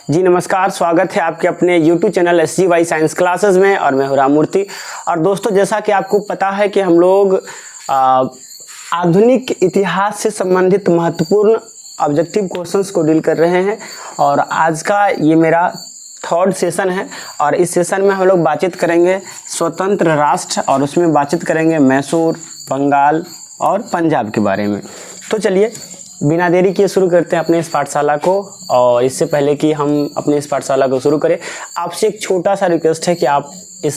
जी नमस्कार, स्वागत है आपके अपने YouTube channel SGY science classes में और मैं हूं राममूर्ति। और दोस्तों, जैसा कि आपको पता है कि हम लोग आधुनिक इतिहास से संबंधित महत्वपूर्ण ऑब्जेक्टिव क्वेश्चंस को डील कर रहे हैं और आज का ये मेरा थर्ड सेशन है। और इस सेशन में हम लोग बातचीत करेंगे स्वतंत्र राष्ट्र और उसमें बातचीत करेंगे मैसूर, बंगाल और पंजाब के बारे में। तो चलिए बिना देरी किए शुरू करते हैं अपने इस पाठशाला को। और इससे पहले कि हम अपने इस पाठशाला को शुरू करें, आपसे एक छोटा सा रिक्वेस्ट है कि आप इस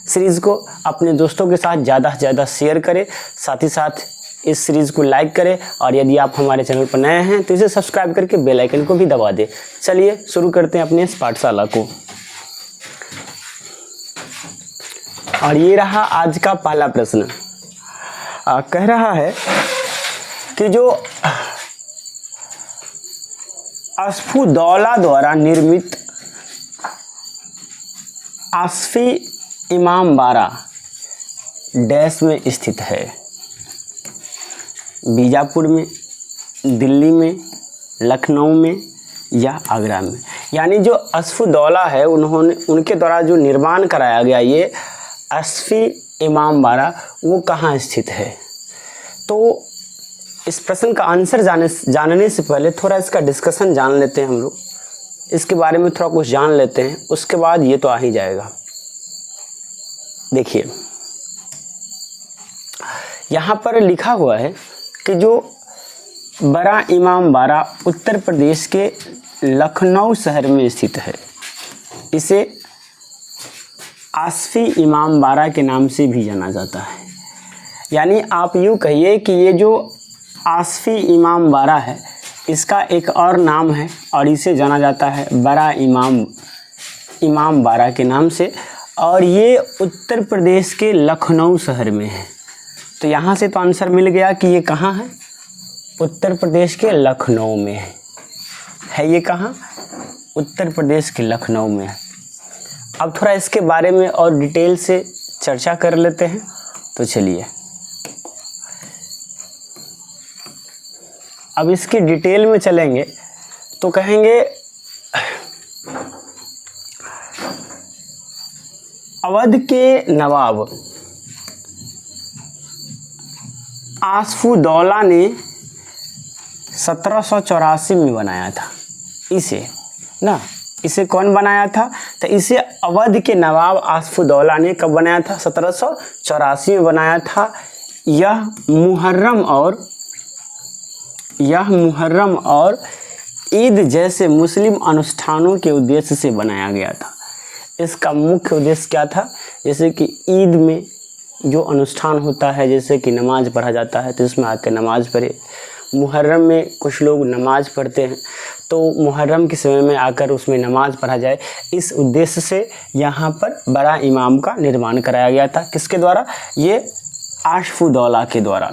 सीरीज़ को अपने दोस्तों के साथ ज़्यादा से ज़्यादा शेयर करें, साथ ही साथ इस सीरीज़ को लाइक करें और यदि आप हमारे चैनल पर नए हैं तो इसे सब्सक्राइब करके बेल आइकन को भी दबा दें। चलिए शुरू करते हैं अपने इस पाठशाला को। और ये रहा आज का पहला प्रश्न। कह रहा है कि जो अस्फुदौला द्वारा निर्मित आसफी इमामबाड़ा डैश में स्थित है। बीजापुर में, दिल्ली में, लखनऊ में या आगरा में। यानी जो अस्फुदौला है उनके द्वारा जो निर्माण कराया गया ये आसफी इमामबाड़ा वो कहाँ स्थित है। तो इस प्रश्न का आंसर जानने से पहले थोड़ा इसका डिस्कशन जान लेते हैं हम लोग, इसके बारे में थोड़ा कुछ जान लेते हैं, उसके बाद ये तो आ ही जाएगा। देखिए यहाँ पर लिखा हुआ है कि जो बड़ा इमामबाड़ा उत्तर प्रदेश के लखनऊ शहर में स्थित है। इसे आसफी इमामबाड़ा के नाम से भी जाना जाता है। यानी आप यूँ कहिए कि ये जो आसफी इमामबाड़ा है इसका एक और नाम है और इसे जाना जाता है बड़ा इमामबाड़ा के नाम से, और ये उत्तर प्रदेश के लखनऊ शहर में है। तो यहाँ से तो आंसर मिल गया कि ये कहाँ है, उत्तर प्रदेश के लखनऊ में है। ये कहाँ, उत्तर प्रदेश के लखनऊ में है। अब थोड़ा इसके बारे में और डिटेल से चर्चा कर लेते हैं। तो चलिए अब इसकी डिटेल में चलेंगे तो कहेंगे अवध के नवाब आसफुदौला ने 1784 में बनाया था। इसे कौन बनाया था? तो इसे अवध के नवाब आसफुदौला ने कब बनाया था? 1784 में बनाया था। यह मुहर्रम और ईद जैसे मुस्लिम अनुष्ठानों के उद्देश्य से बनाया गया था। इसका मुख्य उद्देश्य क्या था? जैसे कि ईद में जो अनुष्ठान होता है, जैसे कि नमाज पढ़ा जाता है तो इसमें आकर नमाज पढ़े। मुहर्रम में कुछ लोग नमाज पढ़ते हैं तो मुहर्रम के समय में आकर उसमें नमाज पढ़ा जाए, इस उद्देश्य से यहाँ पर बड़ा इमाम का निर्माण कराया गया था। किसके द्वारा? ये आसफुदौला के द्वारा।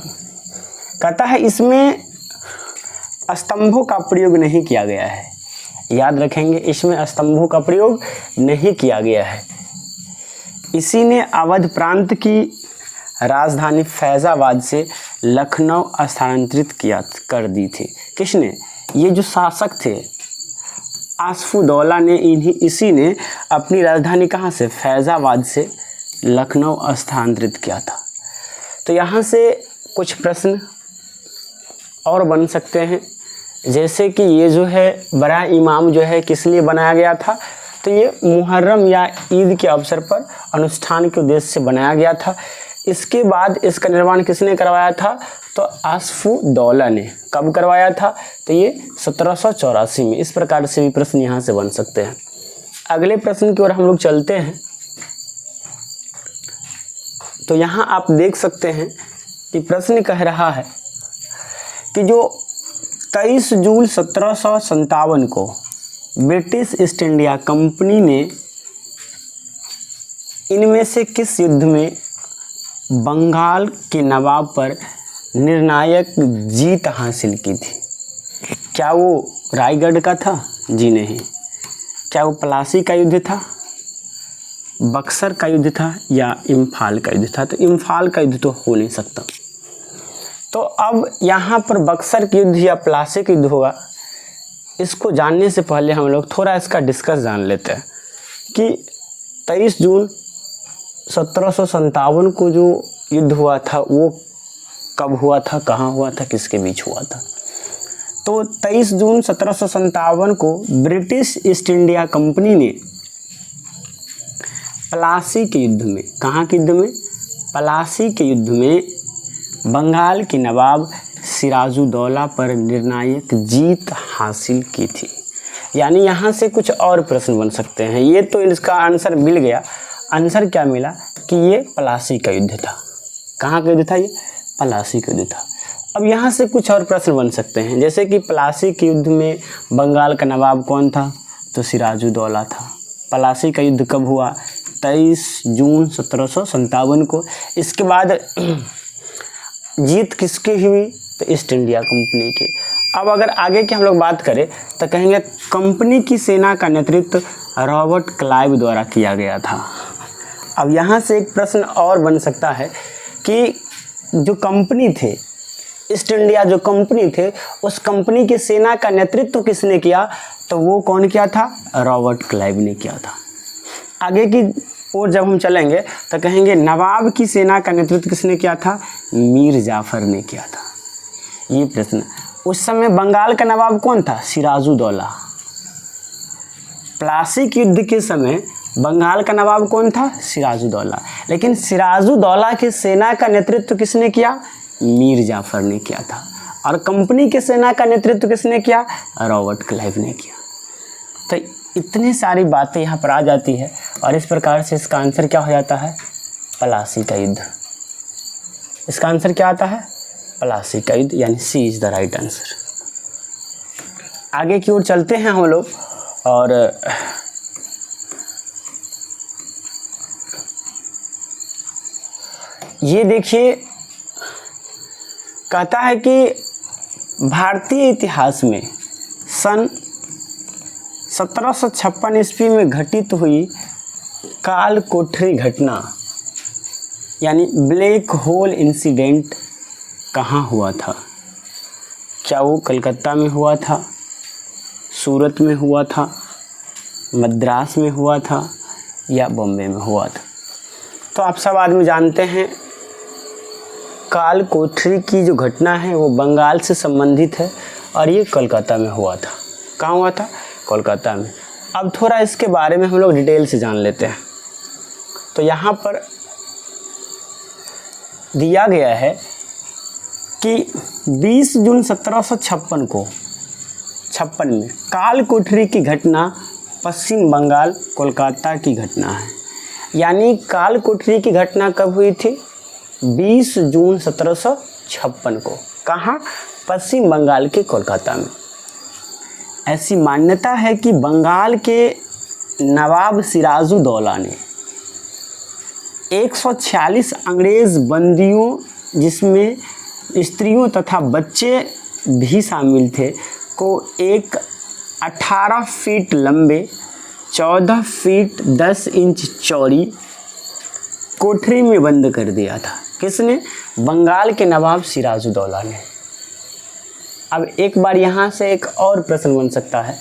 कहता है इसमें स्तंभों का प्रयोग नहीं किया गया है। याद रखेंगे, इसमें स्तंभों का प्रयोग नहीं किया गया है। इसी ने अवध प्रांत की राजधानी फैजाबाद से लखनऊ स्थानांतरित कर दी थी। किसने? ये जो शासक थे आसफुदौला ने, इसी ने अपनी राजधानी कहाँ से? फैजाबाद से लखनऊ स्थानांतरित किया था। तो यहाँ से कुछ प्रश्न और बन सकते हैं, जैसे कि ये जो है बड़ा इमाम जो है किस लिए बनाया गया था? तो ये मुहर्रम या ईद के अवसर पर अनुष्ठान के उद्देश्य से बनाया गया था। इसके बाद इसका निर्माण किसने करवाया था? तो आसफुदौला ने। कब करवाया था? तो ये 1784 में। इस प्रकार से भी प्रश्न यहाँ से बन सकते हैं। अगले प्रश्न की ओर हम लोग चलते हैं। तो यहाँ आप देख सकते हैं कि प्रश्न कह रहा है कि जो 23 जून 1757 को ब्रिटिश ईस्ट इंडिया कंपनी ने इनमें से किस युद्ध में बंगाल के नवाब पर निर्णायक जीत हासिल की थी? क्या वो रायगढ़ का था? जी नहीं। क्या वो प्लासी का युद्ध था, बक्सर का युद्ध था या इम्फाल का युद्ध था? तो इम्फाल का युद्ध तो हो नहीं सकता। तो अब यहाँ पर बक्सर का युद्ध या प्लासी का युद्ध होगा, इसको जानने से पहले हम लोग थोड़ा इसका डिस्कस जान लेते हैं कि 23 जून 1757 को जो युद्ध हुआ था वो कब हुआ था, कहाँ हुआ था, किसके बीच हुआ था। तो 23 जून 1757 को ब्रिटिश ईस्ट इंडिया कंपनी ने प्लासी के युद्ध में, कहाँ के युद्ध में, प्लासी के युद्ध में बंगाल के नवाब सिराजुद्दौला पर निर्णायक जीत हासिल की थी। यानी यहाँ से कुछ और प्रश्न बन सकते हैं। ये तो इसका आंसर मिल गया। आंसर क्या मिला कि ये प्लासी का युद्ध था। कहाँ का युद्ध था? ये प्लासी का युद्ध था। अब यहाँ से कुछ और प्रश्न बन सकते हैं, जैसे कि प्लासी के युद्ध में बंगाल का नवाब कौन था? तो सिराजुद्दौला था। प्लासी का युद्ध कब हुआ? 23 जून 1757 को। इसके बाद जीत किसकी हुई? तो ईस्ट इंडिया कंपनी की। अब अगर आगे की हम लोग बात करें तो कहेंगे कंपनी की सेना का नेतृत्व रॉबर्ट क्लाइव द्वारा किया गया था। अब यहाँ से एक प्रश्न और बन सकता है कि जो कंपनी थे, ईस्ट इंडिया जो कंपनी थे, उस कंपनी की सेना का नेतृत्व किसने किया? तो वो कौन किया था? रॉबर्ट क्लाइव ने किया था। आगे की और जब हम चलेंगे तो कहेंगे नवाब की सेना का नेतृत्व किसने किया था? मीर जाफर ने किया था। ये प्रश्न, उस समय बंगाल का नवाब कौन था? सिराजुद्दौला। प्लासी के युद्ध के समय बंगाल का नवाब कौन था? सिराजुद्दौला। लेकिन सिराजुद्दौला की सेना का नेतृत्व किसने किया? मीर जाफर ने किया था। और कंपनी की सेना का नेतृत्व किसने किया? रॉबर्ट क्लाइव ने किया। तो इतनी सारी बातें यहाँ पर आ जाती है और इस प्रकार से इसका आंसर क्या हो जाता है? प्लासी का युद्ध। इसका आंसर क्या आता है? प्लासी का युद्ध, यानी सी इज द राइट आंसर। आगे की ओर चलते हैं हम लोग और ये देखिए, कहता है कि भारतीय इतिहास में सन 1756 ईस्वी में घटित हुई काल कोठरी घटना यानी ब्लैक होल इंसिडेंट कहाँ हुआ था? क्या वो कलकत्ता में हुआ था, सूरत में हुआ था, मद्रास में हुआ था या बॉम्बे में हुआ था? तो आप सब आदमी जानते हैं काल कोठरी की जो घटना है वो बंगाल से संबंधित है और ये कोलकाता में हुआ था। कहाँ हुआ था? कोलकाता में। अब थोड़ा इसके बारे में हम लोग डिटेल से जान लेते हैं। तो यहाँ पर दिया गया है कि 20 जून 1756 को 56 में काल कोठरी की घटना पश्चिम बंगाल कोलकाता की घटना है। यानी काल कोठरी की घटना कब हुई थी? 20 जून 1756 को। कहाँ? पश्चिम बंगाल के कोलकाता में। ऐसी मान्यता है कि बंगाल के नवाब सिराजुद्दौला ने 146 अंग्रेज़ बंदियों, जिसमें स्त्रियों तथा बच्चे भी शामिल थे, को एक 18 फीट लंबे 14 फीट 10 इंच चौड़ी कोठरी में बंद कर दिया था। किसने? बंगाल के नवाब सिराजुद्दौला ने। अब एक बार यहाँ से एक और प्रश्न बन सकता है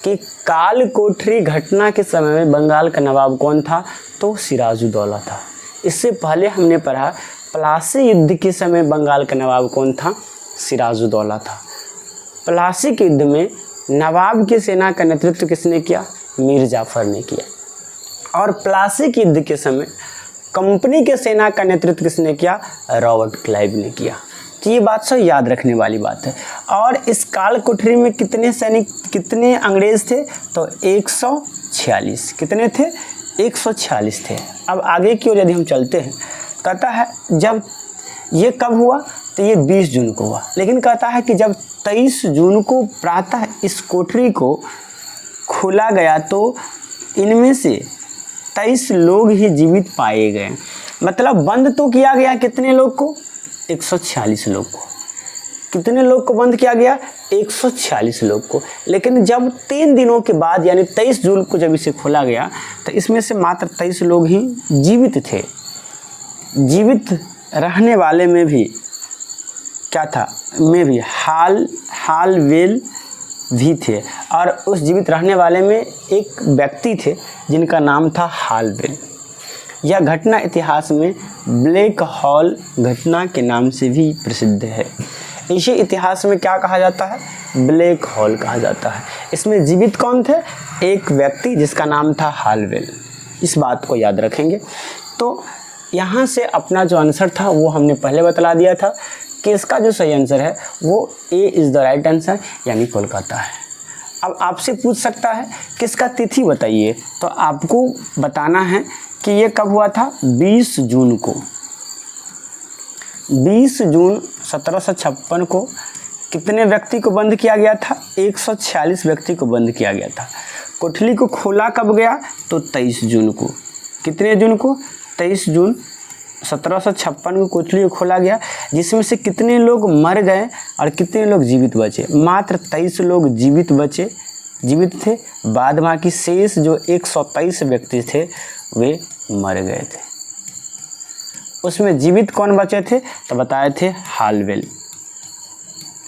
कि काल कोठरी घटना के समय में बंगाल का नवाब कौन था? तो सिराजुद्दौला था। इससे पहले हमने पढ़ा प्लासी युद्ध के समय बंगाल का नवाब कौन था? सिराजुद्दौला था। प्लासी के युद्ध में नवाब की सेना का नेतृत्व किसने किया? मीर जाफर ने किया। और प्लासी के युद्ध के समय कंपनी के सेना का नेतृत्व किसने किया? रॉबर्ट क्लाइव ने किया। तो ये बात सब याद रखने वाली बात है। और इस काल कोठरी में कितने सैनिक, कितने अंग्रेज़ थे? तो 146। कितने थे? 146 थे। अब आगे की ओर यदि हम चलते हैं, कहता है जब ये कब हुआ? तो ये 20 जून को हुआ। लेकिन कहता है कि जब 23 जून को प्रातः इस कोठरी को खोला गया तो इनमें से 23 लोग ही जीवित पाए गए। मतलब बंद तो किया गया कितने लोग को? 146 लोग को। कितने लोग को बंद किया गया? 146 लोग को। लेकिन जब 3 दिनों के बाद यानी 23 जून को जब इसे खोला गया तो इसमें से मात्र 23 लोग ही जीवित थे। जीवित रहने वाले में भी क्या था? में भी हालवेल भी थे और उस जीवित रहने वाले में एक व्यक्ति थे जिनका नाम था हालवेल। यह घटना इतिहास में ब्लैक होल घटना के नाम से भी प्रसिद्ध है। इसे इतिहास में क्या कहा जाता है? ब्लैक होल कहा जाता है। इसमें जीवित कौन थे? एक व्यक्ति जिसका नाम था हालवेल। इस बात को याद रखेंगे। तो यहाँ से अपना जो आंसर था वो हमने पहले बतला दिया था कि इसका जो सही आंसर है वो A is the right answer, यानी कोलकाता है। अब आपसे पूछ सकता है कि इसका तिथि बताइए, तो आपको बताना है कि ये कब हुआ था? 20 जून को। 20 जून 1756 को कितने व्यक्ति को बंद किया गया था? 146 व्यक्ति को बंद किया गया था। कोठली को खोला कब गया? तो 23 जून को। कितने जून को? 23 जून 1756 को कोठली को खोला गया, जिसमें से कितने लोग मर गए और कितने लोग जीवित बचे? मात्र 23 लोग जीवित थे। बाद बाकी शेष जो 123 व्यक्ति थे वे मर गए थे। उसमें जीवित कौन बचे थे? तो बताए थे हालवेल।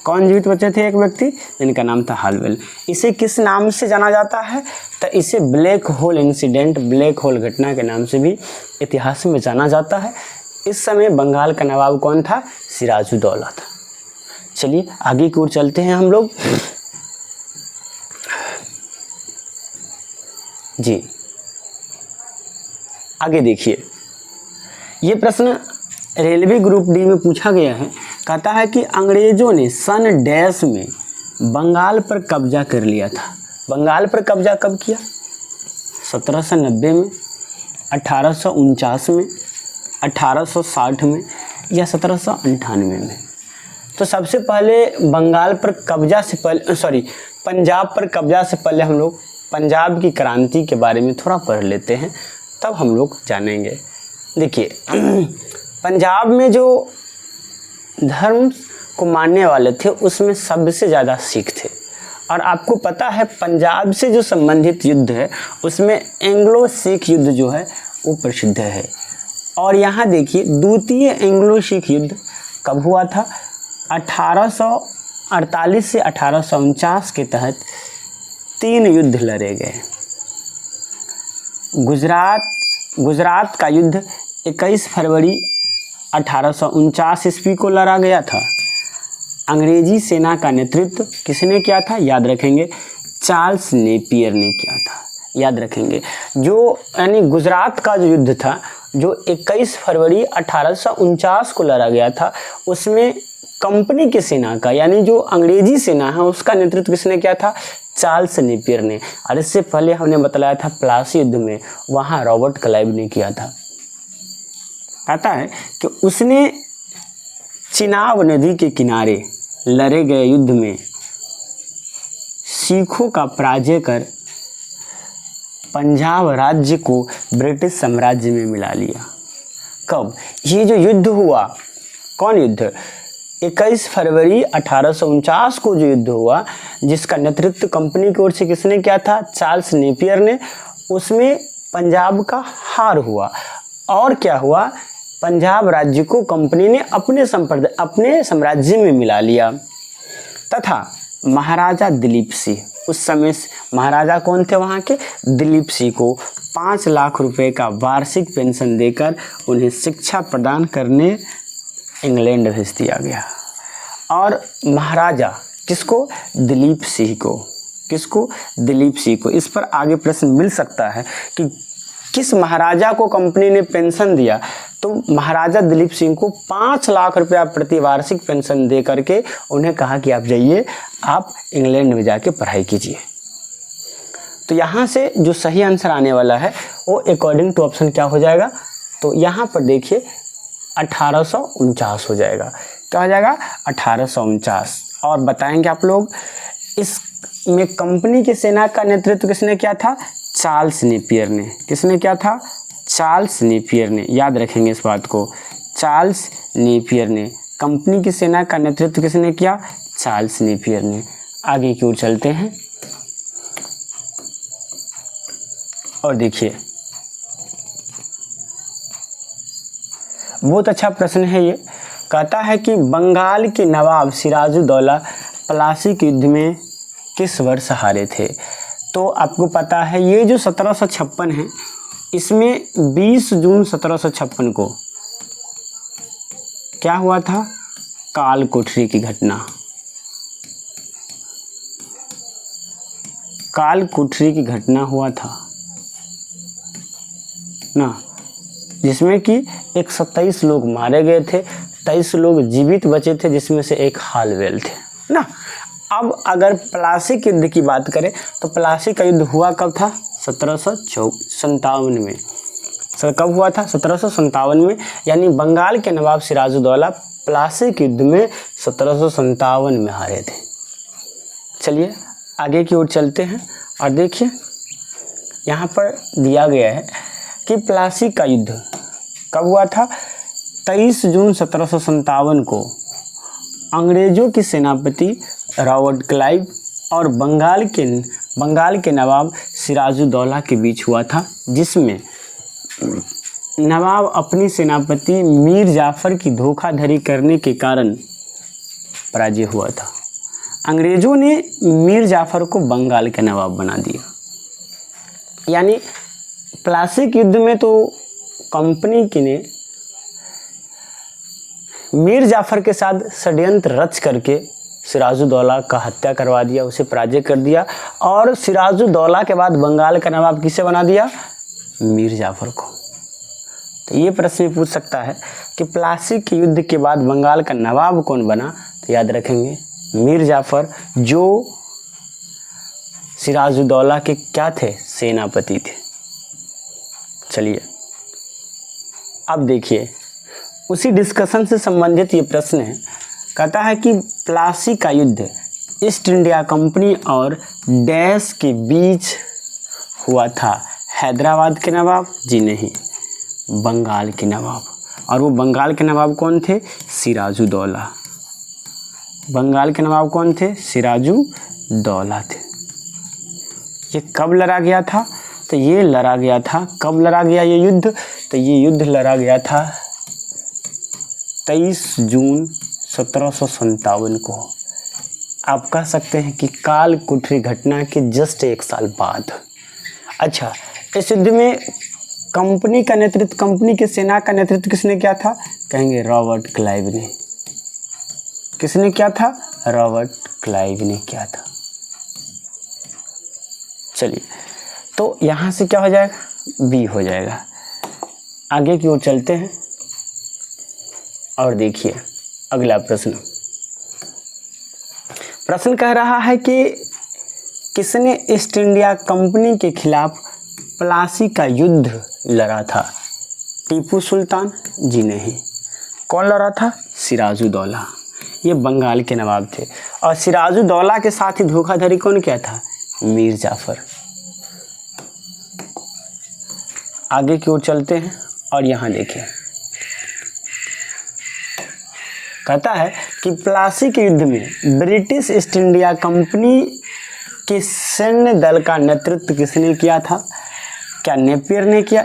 कौन जीवित बचे थे? एक व्यक्ति जिनका नाम था हालवेल। इसे किस नाम से जाना जाता है? तो इसे black hole incident, black hole घटना के नाम से भी इतिहास में जाना जाता है। इस समय बंगाल का नवाब कौन था? सिराजुद्दौला था। चलिए आगे की ओर चलते हैं हम लोग। जी आगे देखिए, ये प्रश्न रेलवे ग्रुप डी में पूछा गया है। कहता है कि अंग्रेजों ने सन डैश में बंगाल पर कब्जा कर लिया था। बंगाल पर कब्जा कब किया? 1790 में, 1849 में, 1860 में या 1798 में? तो सबसे पहले बंगाल पर कब्जा से पहले पंजाब पर कब्जा से पहले हम लोग पंजाब की क्रांति के बारे में थोड़ा पढ़ लेते हैं, तब हम लोग जानेंगे। देखिए पंजाब में जो धर्म को मानने वाले थे उसमें सबसे ज़्यादा सिख थे। और आपको पता है पंजाब से जो संबंधित युद्ध है उसमें एंग्लो सिख युद्ध जो है वो प्रसिद्ध है। और यहाँ देखिए द्वितीय एंग्लो सिख युद्ध कब हुआ था? 1848 से 1849 के तहत 3 युद्ध लड़े गए। गुजरात का युद्ध 21 फरवरी 1849 ईस्वी को लड़ा गया था। अंग्रेजी सेना का नेतृत्व किसने किया था? याद रखेंगे, चार्ल्स नेपियर ने किया था। याद रखेंगे, जो यानी गुजरात का जो युद्ध था जो 21 फरवरी 1849 को लड़ा गया था, उसमें कंपनी की सेना का यानी जो अंग्रेजी सेना है उसका नेतृत्व किसने किया था? चार्ल्स नेपियर ने। और इससे पहले हमने बताया था प्लासी युद्ध में वहाँ रॉबर्ट क्लाइव ने किया था। कहता है कि उसने चिनाब नदी के किनारे लड़े गए युद्ध में सिखों का पराजय कर पंजाब राज्य को ब्रिटिश साम्राज्य में मिला लिया। कब? ये जो युद्ध हुआ, कौन युद्ध? 21 फरवरी 1849 को जो युद्ध हुआ जिसका नेतृत्व कंपनी की ओर से किसने किया था? चार्ल्स नेपियर ने। उसमें पंजाब का हार हुआ। और क्या हुआ? पंजाब राज्य को कंपनी ने अपने साम्राज्य में मिला लिया। तथा महाराजा दिलीप सिंह, उस समय महाराजा कौन थे वहाँ के? दिलीप सिंह को 5 लाख रुपए का वार्षिक पेंशन देकर उन्हें शिक्षा प्रदान करने इंग्लैंड भेज दिया गया। और महाराजा किसको? दिलीप सिंह को। किसको? दिलीप सिंह को। इस पर आगे प्रश्न मिल सकता है कि किस महाराजा को कंपनी ने पेंशन दिया? तो महाराजा दिलीप सिंह को 5 लाख रुपया प्रति वार्षिक पेंशन दे करके उन्हें कहा कि आप जाइए, आप इंग्लैंड में जाके पढ़ाई कीजिए। तो यहाँ से जो सही आंसर आने वाला है वो अकॉर्डिंग टू ऑप्शन क्या हो जाएगा? तो यहाँ पर देखिए 1849 हो जाएगा। क्या हो जाएगा? 1849। और बताएंगे आप लोग इसमें कंपनी की सेना का नेतृत्व किसने किया था? चार्ल्स नेपियर ने। किसने किया था? चार्ल्स नेपियर ने। याद रखेंगे इस बात को, चार्ल्स नेपियर ने। कंपनी की सेना का नेतृत्व किसने किया? चार्ल्स नेपियर ने। आगे की ओर चलते हैं और देखिए बहुत अच्छा प्रश्न है ये। कहता है कि बंगाल के नवाब सिराजुद्दौला प्लासी के युद्ध में किस वर्ष हारे थे? तो आपको पता है ये जो 1756 है, इसमें 20 जून 1756 को क्या हुआ था? काल कोठरी की घटना, काल कोठरी की घटना हुआ था ना, जिसमें कि 127 लोग मारे गए थे, 23 लोग जीवित बचे थे, जिसमें से एक हालवेल थे ना। अब अगर प्लासी के युद्ध की बात करें तो प्लासी का युद्ध हुआ कब था? 1757 में। सर कब हुआ था? 1757 में, यानी बंगाल के नवाब सिराजुद्दौला प्लासी के युद्ध में 1757 में हारे थे। चलिए आगे की ओर चलते हैं और देखिए यहाँ पर दिया गया है कि प्लासी का युद्ध कब हुआ था? 23 जून 1757 को अंग्रेजों के सेनापति रॉबर्ट क्लाइव और बंगाल के नवाब सिराजुद्दौला के बीच हुआ था, जिसमें नवाब अपनी सेनापति मीर जाफर की धोखाधड़ी करने के कारण पराजय हुआ था। अंग्रेजों ने मीर जाफर को बंगाल के नवाब बना दिया। यानी प्लासी के युद्ध में तो कंपनी की ने मीर जाफर के साथ षड्यंत्र रच करके सिराजुद्दौला का हत्या करवा दिया, उसे पराजय कर दिया, और सिराजुद्दौला के बाद बंगाल का नवाब किसे बना दिया? मीर जाफर को। तो ये प्रश्न पूछ सकता है कि प्लासी के युद्ध के बाद बंगाल का नवाब कौन बना? तो याद रखेंगे मीर जाफर, जो सिराजुद्दौला के क्या थे? सेनापति थे। चलिए अब देखिए उसी डिस्कशन से संबंधित ये प्रश्न है। कहता है कि प्लासी का युद्ध ईस्ट इंडिया कंपनी और डैश के बीच हुआ था। हैदराबाद के नवाब? जी नहीं, बंगाल के नवाब। और वो बंगाल के नवाब कौन थे? सिराजुद्दौला। बंगाल के नवाब कौन थे? सिराजुद्दौला थे। ये कब लड़ा गया था? तो ये लड़ा गया था, कब लड़ा गया ये युद्ध? तो ये युद्ध लड़ा गया था 23 जून 1757 को। आप कह सकते हैं कि काल कोठरी घटना के जस्ट 1 साल बाद। अच्छा, इस युद्ध में कंपनी का नेतृत्व, कंपनी की सेना का नेतृत्व किसने किया था? कहेंगे रॉबर्ट क्लाइव ने। किसने किया था? रॉबर्ट क्लाइव ने किया था। चलिए तो यहाँ से क्या हो जाएगा? बी हो जाएगा। आगे की ओर चलते हैं और देखिए अगला प्रश्न। प्रश्न कह रहा है कि किसने ईस्ट इंडिया कंपनी के खिलाफ प्लासी का युद्ध लड़ा था? टीपू सुल्तान? जी नहीं। कौन लड़ा था? सिराजुद्दौला। ये बंगाल के नवाब थे। और सिराजुद्दौला के साथ ही धोखाधड़ी कौन किया था? मीर जाफर। आगे की ओर चलते हैं और यहाँ देखिए कहता है कि प्लासी के युद्ध में ब्रिटिश ईस्ट इंडिया कंपनी के सैन्य दल का नेतृत्व किसने किया था? क्या नेपियर ने किया?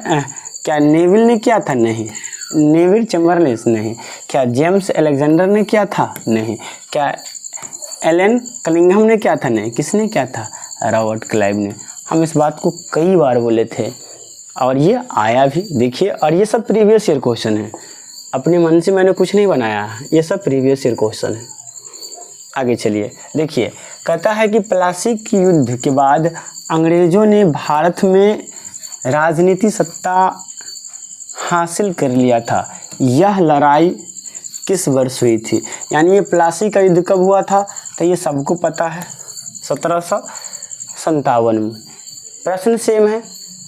क्या नेविल ने किया था? नहीं। नेविल चैम्बरलेस? नहीं। क्या जेम्स अलेक्जेंडर ने किया था? नहीं। क्या एलन कनिंघम ने किया था? नहीं। किसने किया था? रॉबर्ट क्लाइव ने। हम इस बात को कई बार बोले थे और ये आया भी। देखिए, और ये सब प्रीवियस ईयर क्वेश्चन है, अपने मन से मैंने कुछ नहीं बनाया, ये सब प्रीवियस ईयर क्वेश्चन है। आगे चलिए देखिए, कहता है कि प्लासी के युद्ध के बाद अंग्रेजों ने भारत में राजनीति सत्ता हासिल कर लिया था। यह लड़ाई किस वर्ष हुई थी? यानी ये प्लासी का युद्ध कब हुआ था? तो ये सबको पता है, 1757 में। प्रश्न सेम है,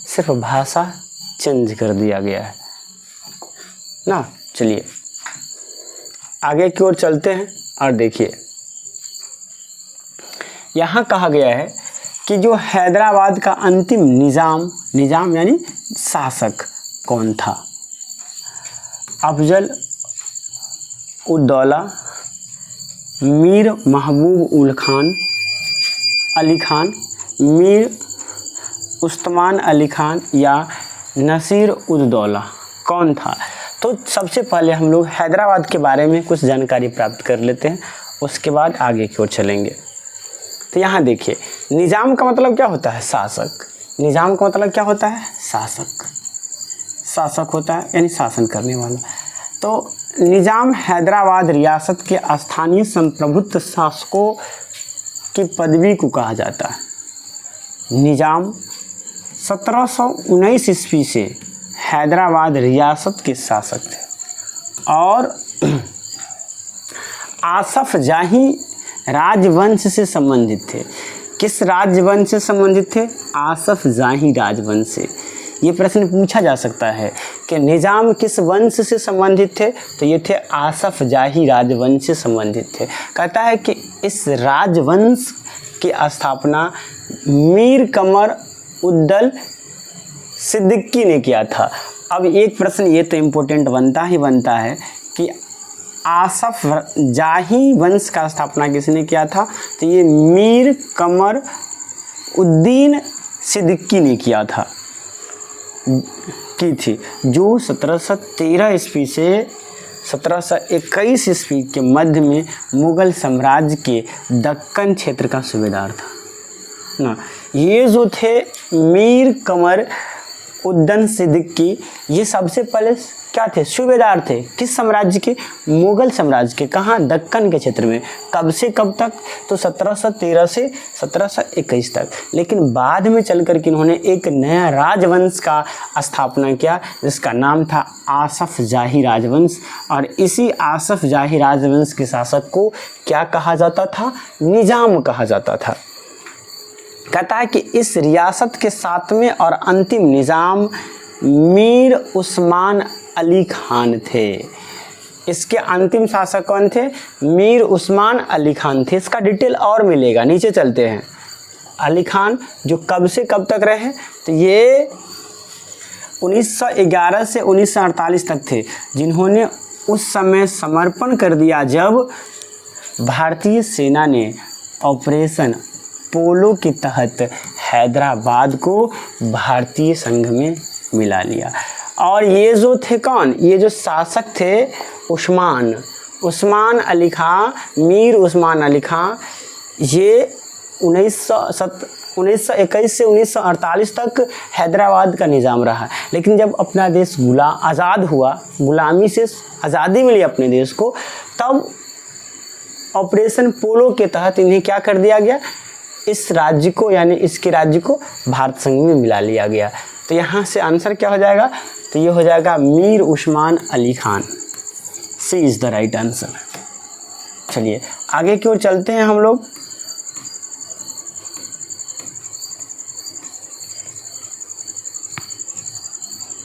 सिर्फ भाषा चेंज कर दिया गया है ना। चलिए आगे की ओर चलते हैं और देखिए यहाँ कहा गया है कि जो हैदराबाद का अंतिम निजाम यानी शासक कौन था? अफजल उद्दौला, मीर महबूब उल खान अली खान, मीर उस्मान अली खान या नसीर उद्दौला, कौन था? तो सबसे पहले हम लोग हैदराबाद के बारे में कुछ जानकारी प्राप्त कर लेते हैं, उसके बाद आगे की ओर चलेंगे। तो यहाँ देखिए, निजाम का मतलब क्या होता है? शासक। निजाम का मतलब क्या होता है? शासक। शासक होता है यानी शासन करने वाला। तो निजाम हैदराबाद रियासत के स्थानीय संप्रभुत्व शासकों की पदवी को कहा जाता है। निजाम 1719 ईस्वी से हैदराबाद रियासत के शासक थे और आसफ जाही राजवंश से संबंधित थे। किस राजवंश से संबंधित थे? आसफ जाही राजवंश से। ये प्रश्न पूछा जा सकता है कि निजाम किस वंश से संबंधित थे, तो ये थे आसफ जाही राजवंश से संबंधित थे। कहता है कि इस राजवंश की स्थापना मीर कमर उद्दल सिद्दीकी ने किया था। अब एक प्रश्न ये तो इम्पोर्टेंट बनता है कि आसफ जाही वंश का स्थापना किसने किया था? तो ये मीर कमर उद्दीन सिद्दीकी ने किया था, की थी, जो 1713 ईस्वी से 1721 ईस्वी के मध्य में मुगल साम्राज्य के दक्कन क्षेत्र का सूबेदार था ना। ये जो थे मीर कमर उद्दीन सिद्दीकी, ये सबसे पहले क्या थे? सूबेदार थे। किस साम्राज्य के? मुगल साम्राज्य के। कहाँ? दक्कन के क्षेत्र में। कब से कब तक? तो 1713 से 1721 तक। लेकिन बाद में चलकर के इन्होंने एक नया राजवंश का स्थापना किया जिसका नाम था आसफ जाही राजवंश, और इसी आसफ जाही राजवंश के शासक को क्या कहा जाता था? निजाम कहा जाता था। कहता है कि इस रियासत के 7वें और अंतिम निजाम मीर उस्मान अली खान थे। इसके अंतिम शासक कौन थे? मीर उस्मान अली खान थे। इसका डिटेल और मिलेगा, नीचे चलते हैं। अली खान जो कब से कब तक रहे? तो ये 1911 से 1948 तक थे, जिन्होंने उस समय समर्पण कर दिया जब भारतीय सेना ने ऑपरेशन पोलो के तहत हैदराबाद को भारतीय संघ में मिला लिया। और ये जो थे कौन? ये जो शासक थे उस्मान अली खां, मीर उस्मान अली खां, ये 1921 से 1948 तक हैदराबाद का निज़ाम रहा। लेकिन जब अपना देश आज़ाद हुआ, गुलामी से आज़ादी मिली अपने देश को, तब ऑपरेशन पोलो के तहत इन्हें क्या कर दिया गया? इस राज्य को यानी इसके राज्य को भारत संघ में मिला लिया गया। तो यहाँ से आंसर क्या हो जाएगा? तो ये हो जाएगा मीर उस्मान अली खान। सी इज़ द राइट आंसर। चलिए आगे की ओर चलते हैं हम लोग।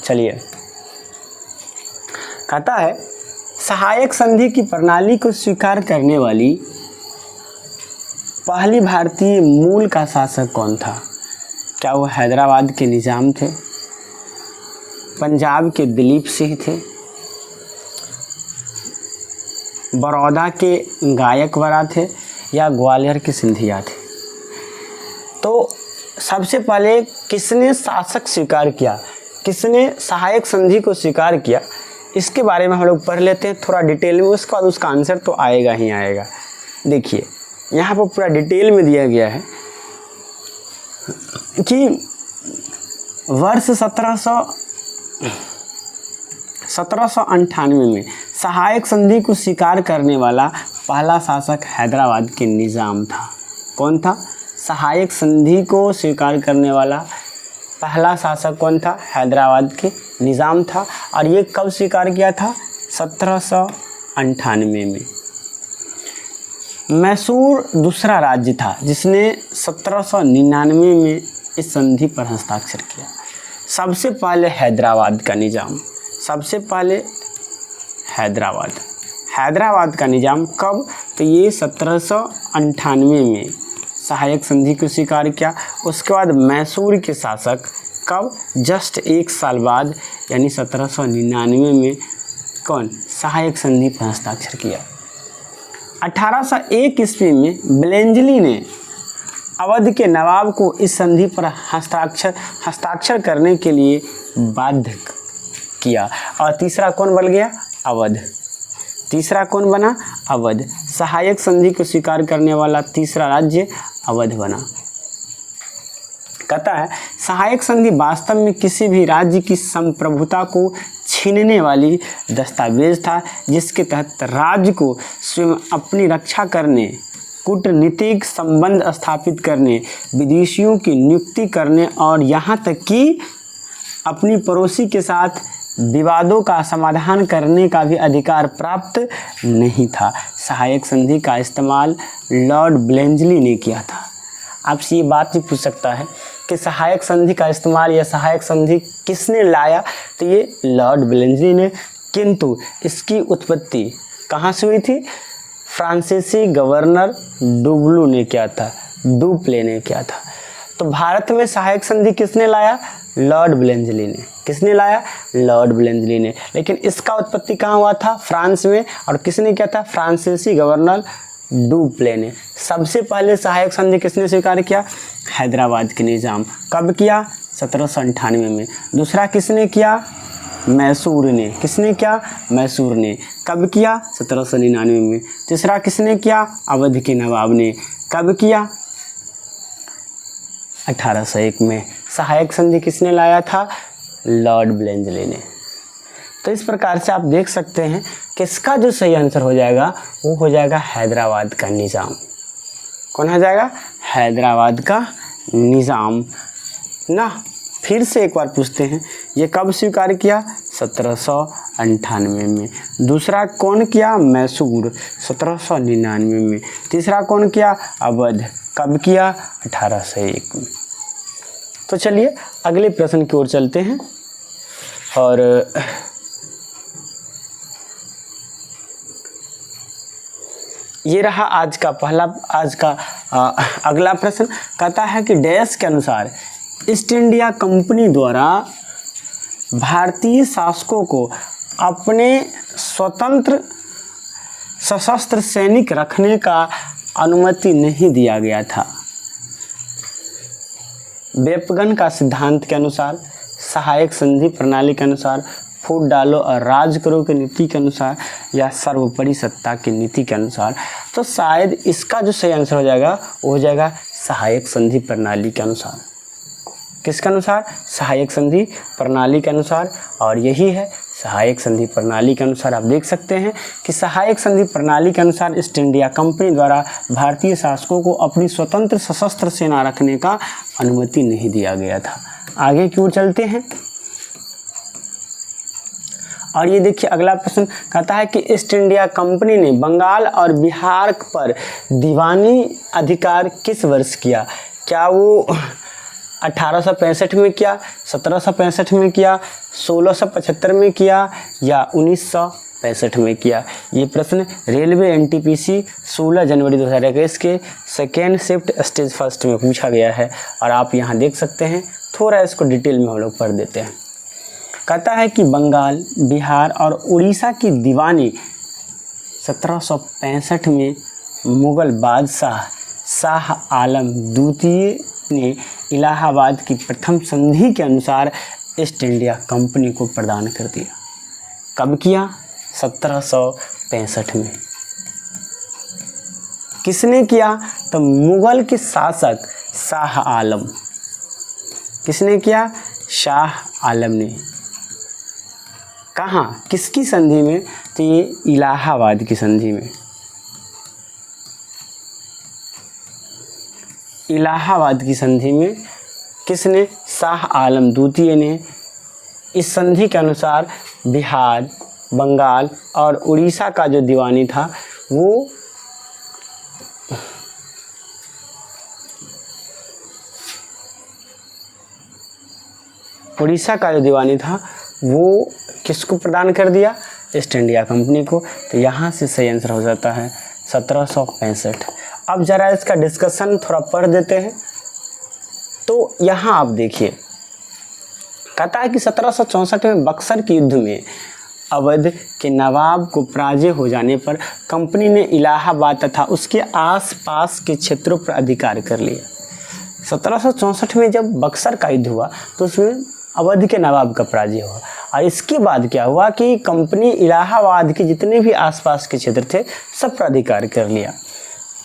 चलिए, कहता है सहायक संधि की प्रणाली को स्वीकार करने वाली पहली भारतीय मूल का शासक कौन था? क्या वो हैदराबाद के निजाम थे, पंजाब के दिलीप सिंह थे, बड़ौदा के गायकवाड़ थे, या ग्वालियर के सिंधिया थे? तो सबसे पहले किसने शासक स्वीकार किया, किसने सहायक संधि को स्वीकार किया, इसके बारे में हम लोग पढ़ लेते हैं थोड़ा डिटेल में। उसके बाद उसका आंसर तो आएगा ही आएगा। देखिए यहाँ पर पूरा डिटेल में दिया गया है कि वर्ष 1798 में सहायक संधि को स्वीकार करने वाला पहला शासक हैदराबाद के निज़ाम था। कौन था? सहायक संधि को स्वीकार करने वाला पहला शासक कौन था? हैदराबाद के निज़ाम था। और ये कब स्वीकार किया था? 1798 में। मैसूर दूसरा राज्य था जिसने 1799 में इस संधि पर हस्ताक्षर किया। सबसे पहले हैदराबाद का निज़ाम, सबसे पहले हैदराबाद का निज़ाम कब? तो ये 1798 में सहायक संधि को स्वीकार किया। उसके बाद मैसूर के शासक कब? जस्ट एक साल बाद यानी 1799 में कौन? सहायक संधि पर हस्ताक्षर किया। 1801 ईस्वी में बेलेंजली ने अवध के नवाब को इस संधि पर हस्ताक्षर करने के लिए बाध्य किया। और तीसरा कौन बन गया? अवध। तीसरा कौन बना? अवध। सहायक संधि को स्वीकार करने वाला तीसरा राज्य अवध बना। कहता है सहायक संधि वास्तव में किसी भी राज्य की संप्रभुता को छीनने वाली दस्तावेज था, जिसके तहत राज्य को स्वयं अपनी रक्षा करने, कूटनीतिक संबंध स्थापित करने, विदेशियों की नियुक्ति करने और यहाँ तक कि अपनी पड़ोसी के साथ विवादों का समाधान करने का भी अधिकार प्राप्त नहीं था। सहायक संधि का इस्तेमाल लॉर्ड ब्लेंजली ने किया था। आपसे ये बात भी पूछ सकता है कि सहायक संधि का इस्तेमाल या सहायक संधि किसने लाया, तो ये लॉर्ड ब्लेंजली ने, किंतु इसकी उत्पत्ति कहाँ से हुई थी? फ्रांसीसी गवर्नर डुब्लू ने किया था, डुप्ले ने किया था। तो भारत में सहायक संधि किसने लाया? लॉर्ड ब्लेंजली ने। किसने लाया? लॉर्ड ब्लेंजली ने। लेकिन इसका उत्पत्ति कहाँ हुआ था? फ्रांस में। और किसने किया था? फ्रांसीसी गवर्नर डुप्ले ने। सबसे पहले सहायक संधि किसने स्वीकार किया? हैदराबाद के निज़ाम। कब किया? 1798 में। दूसरा किसने किया? मैसूर ने। किसने किया? मैसूर ने। कब किया? 1799 में। तीसरा किसने किया? अवध के नवाब ने। कब किया? 1801 में। सहायक संधि किसने लाया था? लॉर्ड ब्लेंजली ने। तो इस प्रकार से आप देख सकते हैं कि इसका जो सही आंसर हो जाएगा वो हो जाएगा हैदराबाद का निज़ाम। कौन हो जाएगा? हैदराबाद का निज़ाम ना। फिर से एक बार पूछते हैं, ये कब स्वीकार किया? 1798 में। दूसरा कौन किया? मैसूर, 1799 में। तीसरा कौन किया? अवध। कब किया? 1801 में। तो चलिए अगले प्रश्न की ओर चलते हैं। और ये रहा आज का अगला प्रश्न। कहता है कि डैश के अनुसार ईस्ट इंडिया कंपनी द्वारा भारतीय शासकों को अपने स्वतंत्र सशस्त्र सैनिक रखने का अनुमति नहीं दिया गया था। वेपगन का सिद्धांत के अनुसार, सहायक संधि प्रणाली के अनुसार, फूट डालो और राज करो की नीति के अनुसार, या सर्वोपरि सत्ता की नीति के अनुसार। तो शायद इसका जो सही आंसर हो जाएगा वो हो जाएगा सहायक संधि प्रणाली के अनुसार। किसके अनुसार? सहायक संधि प्रणाली के अनुसार। और यही है सहायक संधि प्रणाली के अनुसार। आप देख सकते हैं कि सहायक संधि प्रणाली के अनुसार ईस्ट इंडिया कंपनी द्वारा भारतीय शासकों को अपनी स्वतंत्र सशस्त्र सेना रखने का अनुमति नहीं दिया गया था। आगे की ओर चलते हैं और ये देखिए अगला प्रश्न कहता है कि ईस्ट इंडिया कंपनी ने बंगाल और बिहार पर दीवानी अधिकार किस वर्ष किया? क्या वो 1865 में किया, 1765 में किया, 1675 में किया, या 1965 में किया? ये प्रश्न रेलवे एनटीपीसी 16 जनवरी 2021 के सेकेंड शिफ्ट स्टेज फर्स्ट में पूछा गया है। और आप यहाँ देख सकते हैं, थोड़ा इसको डिटेल में हम लोग पढ़ देते हैं। कहता है कि बंगाल, बिहार और उड़ीसा की दीवानी 1765 में मुग़ल बादशाह शाह आलम द्वितीय ने इलाहाबाद की प्रथम संधि के अनुसार ईस्ट इंडिया कंपनी को प्रदान कर दिया। कब किया? 1765 में। किसने किया? तो मुग़ल के शासक शाह आलम। किसने किया? शाह आलम ने। कहाँ? किसकी संधि में? तो ये इलाहाबाद की संधि में। इलाहाबाद की संधि में किसने? शाह आलम द्वितीय ने। इस संधि के अनुसार बिहार, बंगाल और उड़ीसा का जो दीवानी था वो किसको प्रदान कर दिया? ईस्ट इंडिया कंपनी को। तो यहाँ से सही आंसर हो जाता है 1765। अब ज़रा इसका डिस्कशन थोड़ा पढ़ देते हैं। तो यहाँ आप देखिए, कहता है कि 1764 में बक्सर के युद्ध में अवध के नवाब को पराजय हो जाने पर कंपनी ने इलाहाबाद तथा उसके आसपास के क्षेत्रों पर अधिकार कर लिया। 1764 में जब बक्सर का युद्ध हुआ तो उसमें अवध के नवाब का पराजय हुआ। और इसके बाद क्या हुआ कि कंपनी इलाहाबाद के जितने भी आसपास के क्षेत्र थे सब पर अधिकार कर लिया।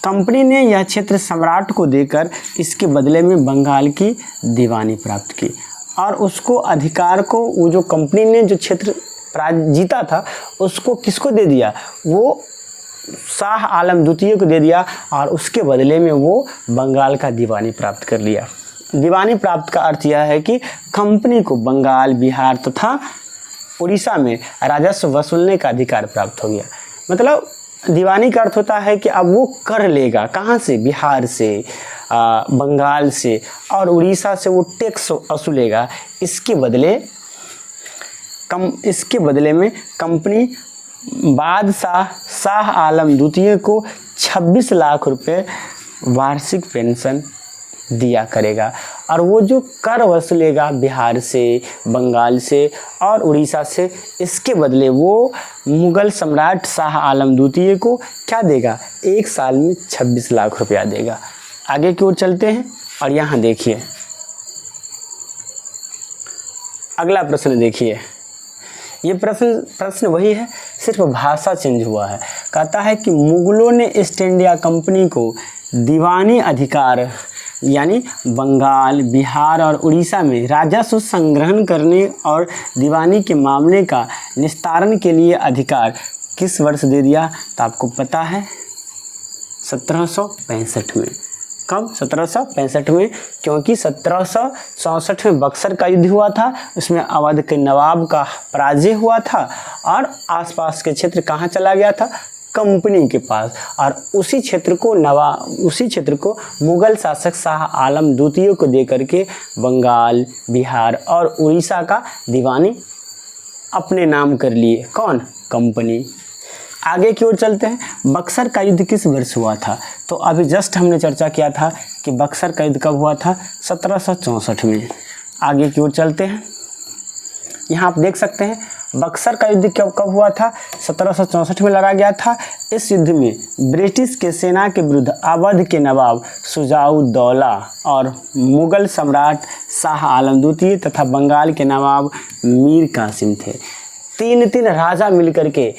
कंपनी ने यह क्षेत्र सम्राट को देकर इसके बदले में बंगाल की दीवानी प्राप्त की। और उसको अधिकार को, वो जो कंपनी ने जो क्षेत्र जीता था उसको किसको दे दिया, वो शाह आलम द्वितीय को दे दिया और उसके बदले में वो बंगाल का दीवानी प्राप्त कर लिया। दीवानी प्राप्त का अर्थ यह है कि कंपनी को बंगाल, बिहार तथा उड़ीसा में राजस्व वसूलने का अधिकार प्राप्त हो गया। मतलब दीवानी का अर्थ होता है कि अब वो कर लेगा, कहाँ से, बिहार से, बंगाल से और उड़ीसा से वो टैक्स वसूलेगा। इसके बदले में कंपनी बादशाह शाह आलम द्वितीय को 26 लाख रुपए वार्षिक पेंशन दिया करेगा। और वो जो कर वसूलेगा बिहार से, बंगाल से और उड़ीसा से, इसके बदले वो मुग़ल सम्राट शाह आलम द्वितीय को क्या देगा, 1 साल में 26 लाख रुपया देगा। आगे की ओर चलते हैं और यहाँ देखिए अगला प्रश्न देखिए। ये प्रश्न वही है, सिर्फ भाषा चेंज हुआ है। कहता है कि मुगलों ने ईस्ट इंडिया कंपनी को दीवानी अधिकार यानी बंगाल, बिहार और उड़ीसा में राजस्व संग्रहण करने और दीवानी के मामले का निस्तारण के लिए अधिकार किस वर्ष दे दिया, तो आपको पता है 1765 में। कब? 1765 में, क्योंकि 1764 में बक्सर का युद्ध हुआ था, उसमें अवध के नवाब का पराजय हुआ था और आसपास के क्षेत्र कहाँ चला गया था, कंपनी के पास। और उसी क्षेत्र को मुग़ल शासक शाह आलम द्वितीय को देकर के बंगाल, बिहार और उड़ीसा का दीवानी अपने नाम कर लिए। कौन? कंपनी। आगे की ओर चलते हैं। बक्सर का युद्ध किस वर्ष हुआ था, तो अभी जस्ट हमने चर्चा किया था कि बक्सर का युद्ध कब हुआ था, 1764 में। आगे की ओर चलते हैं। यहाँ आप देख सकते हैं बक्सर का युद्ध कब हुआ था, 1764 में लड़ा गया था। इस युद्ध में ब्रिटिश के सेना के विरुद्ध अवध के नवाब शुजाउद्दौला और मुग़ल सम्राट शाह आलम द्वितीय तथा बंगाल के नवाब मीर कासिम थे। तीन राजा मिलकर के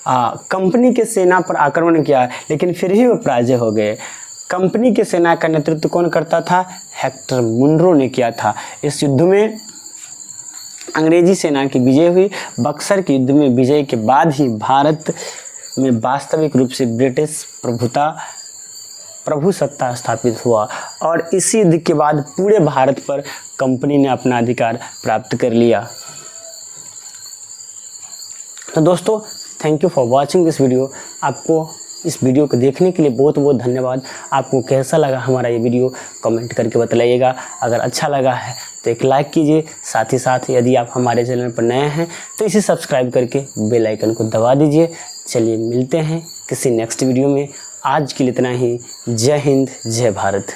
कंपनी के सेना पर आक्रमण किया, लेकिन फिर ही वो पराजय हो गए। कंपनी के सेना का नेतृत्व कौन करता था? हेक्टर मुनरो ने किया था। इस युद्ध में अंग्रेजी सेना की विजय हुई। बक्सर के युद्ध में विजय के बाद ही भारत में वास्तविक रूप से ब्रिटिश प्रभुसत्ता स्थापित हुआ और इसी युद्ध के बाद पूरे भारत पर कंपनी ने अपना अधिकार प्राप्त कर लिया। तो दोस्तों, thank you for watching this video. आपको इस वीडियो को देखने के लिए बहुत बहुत धन्यवाद। आपको कैसा लगा हमारा ये वीडियो कमेंट करके बताइएगा। अगर अच्छा लगा है तो एक लाइक कीजिए, साथ ही साथ यदि आप हमारे चैनल पर नए हैं तो इसे सब्सक्राइब करके बेल आइकन को दबा दीजिए। चलिए मिलते हैं किसी नेक्स्ट वीडियो में। आज के लिए इतना ही। जय हिंद, जय भारत।